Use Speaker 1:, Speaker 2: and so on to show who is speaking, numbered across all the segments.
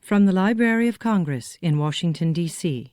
Speaker 1: From the Library of Congress in Washington, D.C.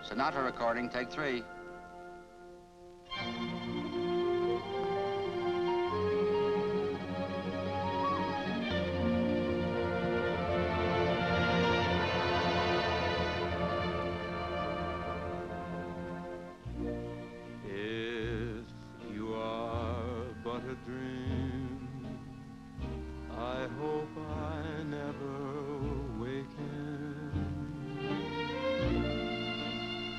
Speaker 2: Sonata recording, take 3.
Speaker 3: If you are but a dream, I hope I never waken.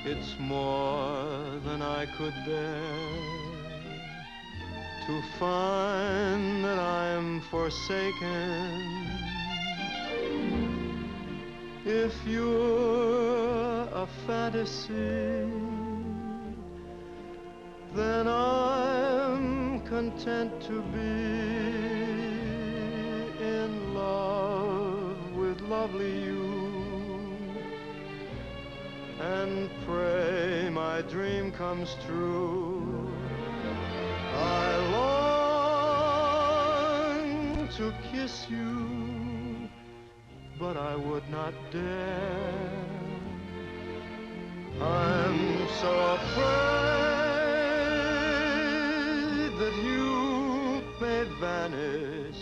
Speaker 3: It's more than I could bear to find that I'm forsaken. If you're a fantasy, then I'm content to be in love with lovely you, and pray my dream comes true. I long to kiss you, but I would not dare. I'm so afraid that you may vanish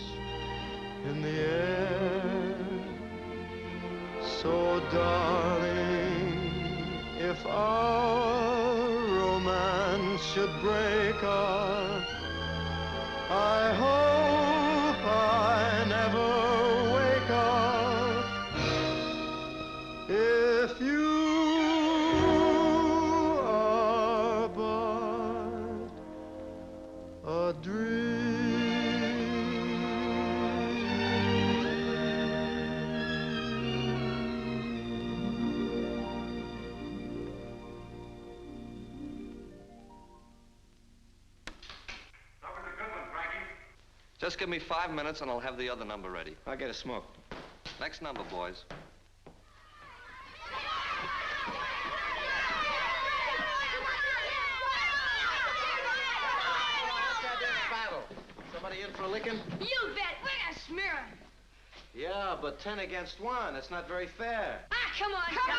Speaker 3: in the air. So darling, if our romance should break up, I hope I never wake up. If you are but a dream.
Speaker 4: Just give me 5 minutes and I'll have the other number ready.
Speaker 3: I'll get a smoke.
Speaker 4: Next number, boys.
Speaker 3: Somebody in for a licking?
Speaker 5: You bet. We're gonna smear him.
Speaker 3: Yeah, but 10 against 1. That's not very fair.
Speaker 5: Ah, come on. Come on.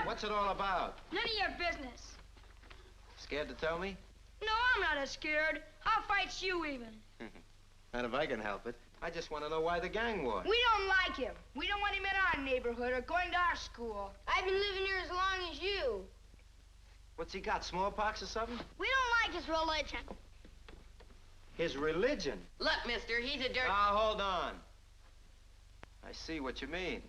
Speaker 3: What's it all about?
Speaker 5: None of your business.
Speaker 3: Scared to tell me?
Speaker 5: No, I'm not as scared. I'll fight you even.
Speaker 3: Not if I can help it. I just want to know why the gang war.
Speaker 6: We don't like him. We don't want him in our neighborhood or going to our school. I've been living here as long as you.
Speaker 3: What's he got, smallpox or something?
Speaker 6: We don't like his religion.
Speaker 3: His religion?
Speaker 7: Look, mister, he's a dirt...
Speaker 3: Now, hold on. I see what you mean.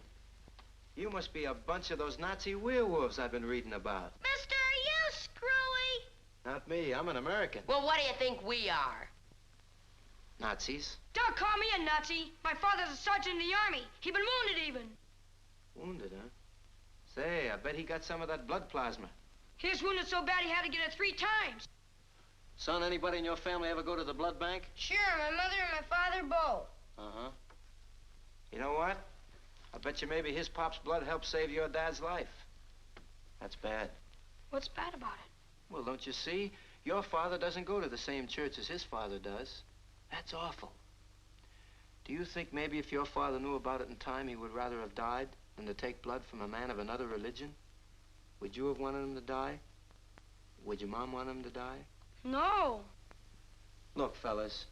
Speaker 3: You must be a bunch of those Nazi werewolves I've been reading about.
Speaker 5: Mister, you screwy.
Speaker 3: Not me. I'm an American.
Speaker 7: Well, what do you think we are?
Speaker 3: Nazis?
Speaker 5: Don't call me a Nazi. My father's a sergeant in the army. He been wounded even.
Speaker 3: Wounded, huh? Say, I bet he got some of that blood plasma.
Speaker 5: He was wounded so bad he had to get it 3 times.
Speaker 3: Son, anybody in your family ever go to the blood bank?
Speaker 6: Sure, my mother and my father both.
Speaker 3: Uh-huh. You know what? I bet you maybe his pop's blood helped save your dad's life. That's bad.
Speaker 5: What's bad about it?
Speaker 3: Well, don't you see? Your father doesn't go to the same church as his father does. That's awful. Do you think maybe if your father knew about it in time, he would rather have died than to take blood from a man of another religion? Would you have wanted him to die? Would your mom want him to die?
Speaker 5: No.
Speaker 3: Look, fellas,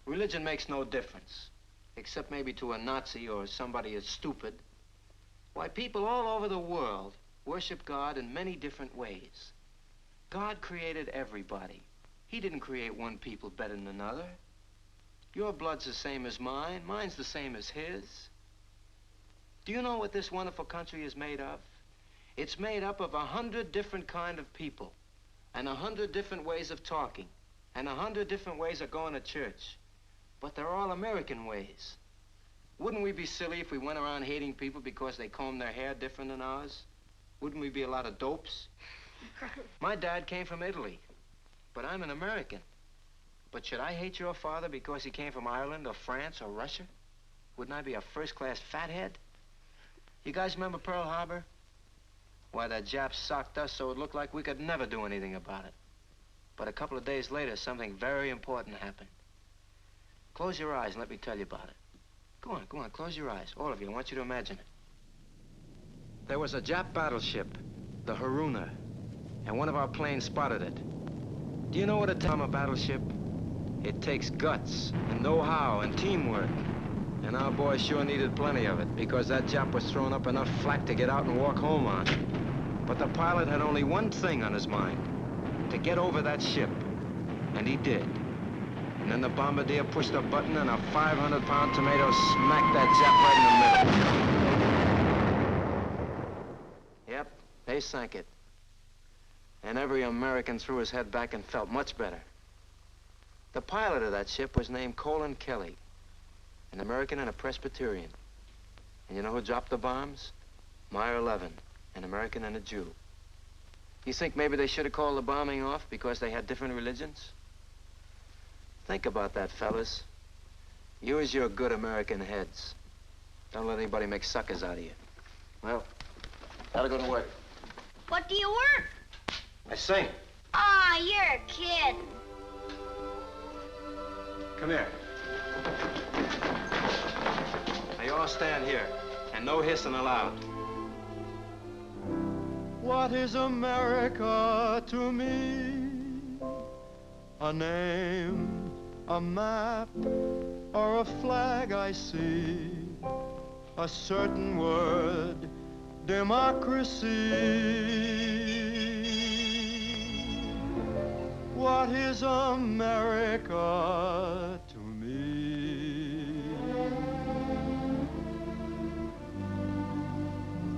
Speaker 3: religion makes no difference, except maybe to a Nazi or somebody as stupid. Why, people all over the world worship God in many different ways. God created everybody. He didn't create one people better than another. Your blood's the same as mine. Mine's the same as his. Do you know what this wonderful country is made of? It's made up of 100 different kind of people, and 100 different ways of talking, and 100 different ways of going to church. But they're all American ways. Wouldn't we be silly if we went around hating people because they comb their hair different than ours? Wouldn't we be a lot of dopes? My dad came from Italy, but I'm an American. But should I hate your father because he came from Ireland or France or Russia? Wouldn't I be a first-class fathead? You guys remember Pearl Harbor? Why, the Japs socked us so it looked like we could never do anything about it. But a couple of days later, something very important happened. Close your eyes and let me tell you about it. Go on, close your eyes. All of you, I want you to imagine it. There was a Jap battleship, the Haruna, and one of our planes spotted it. Do you know what it takes from a battleship? It takes guts and know-how and teamwork. And our boys sure needed plenty of it because that Jap was throwing up enough flak to get out and walk home on. But the pilot had only one thing on his mind, to get over that ship. And he did. And then the bombardier pushed a button and a 500-pound tomato smacked that Jap right in the middle. Yep, they sank it. And every American threw his head back and felt much better. The pilot of that ship was named Colin Kelly, an American and a Presbyterian. And you know who dropped the bombs? Meyer Levin, an American and a Jew. You think maybe they should have called the bombing off because they had different religions? Think about that, fellas. Use your good American heads. Don't let anybody make suckers out of you. Well, gotta go to work.
Speaker 6: What do you work?
Speaker 3: I sing.
Speaker 6: Ah, you're a kid.
Speaker 3: Come here. Now you all stand here, and no hissing allowed. What is America to me? A name, a map, or a flag I see? A certain word, democracy. What is America to me?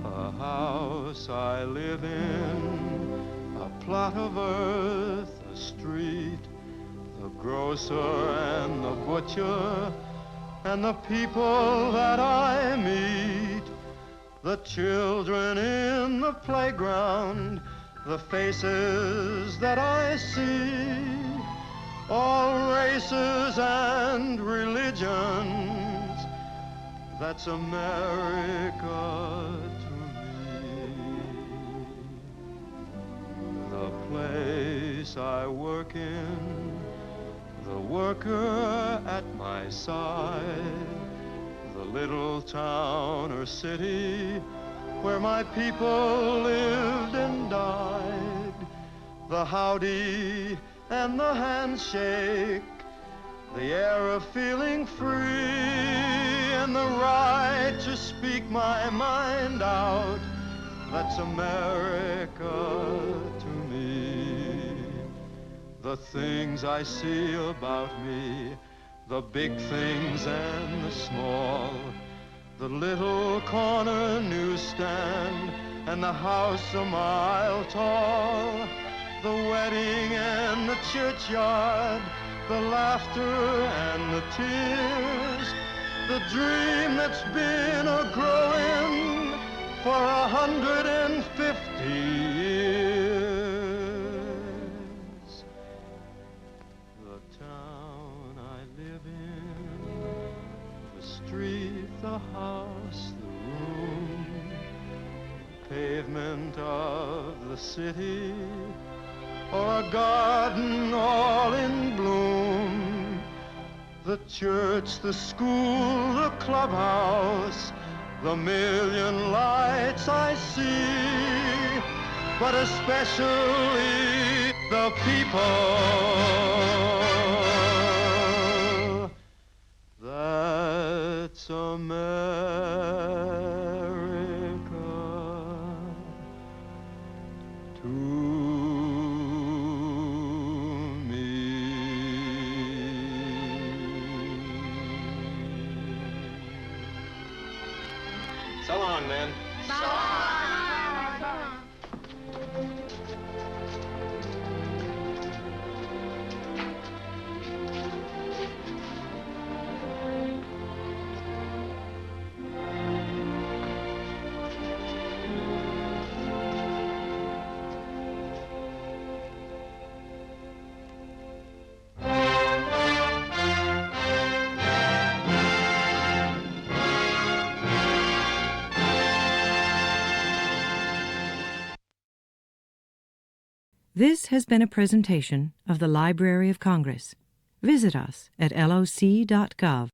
Speaker 3: A house I live in, a plot of earth, a street, the grocer and the butcher, and the people that I meet, the children in the playground, the faces that I see, all races and religions, that's America to me. The place I work in, the worker at my side, the little town or city where my people lived and died, the howdy and the handshake, the air of feeling free, and the right to speak my mind out, that's America to me. The things I see about me, the big things and the small, the little corner newsstand and the house a mile tall, the wedding and the churchyard, the laughter and the tears, the dream that's been a-growing for 150 years. The town I live in, the street, the house, the room, the pavement of the city, or a garden all in bloom, the church, the school, the clubhouse, the million lights I see, but especially the people. That's America to me. So long.
Speaker 1: This has been a presentation of the Library of Congress. Visit us at loc.gov.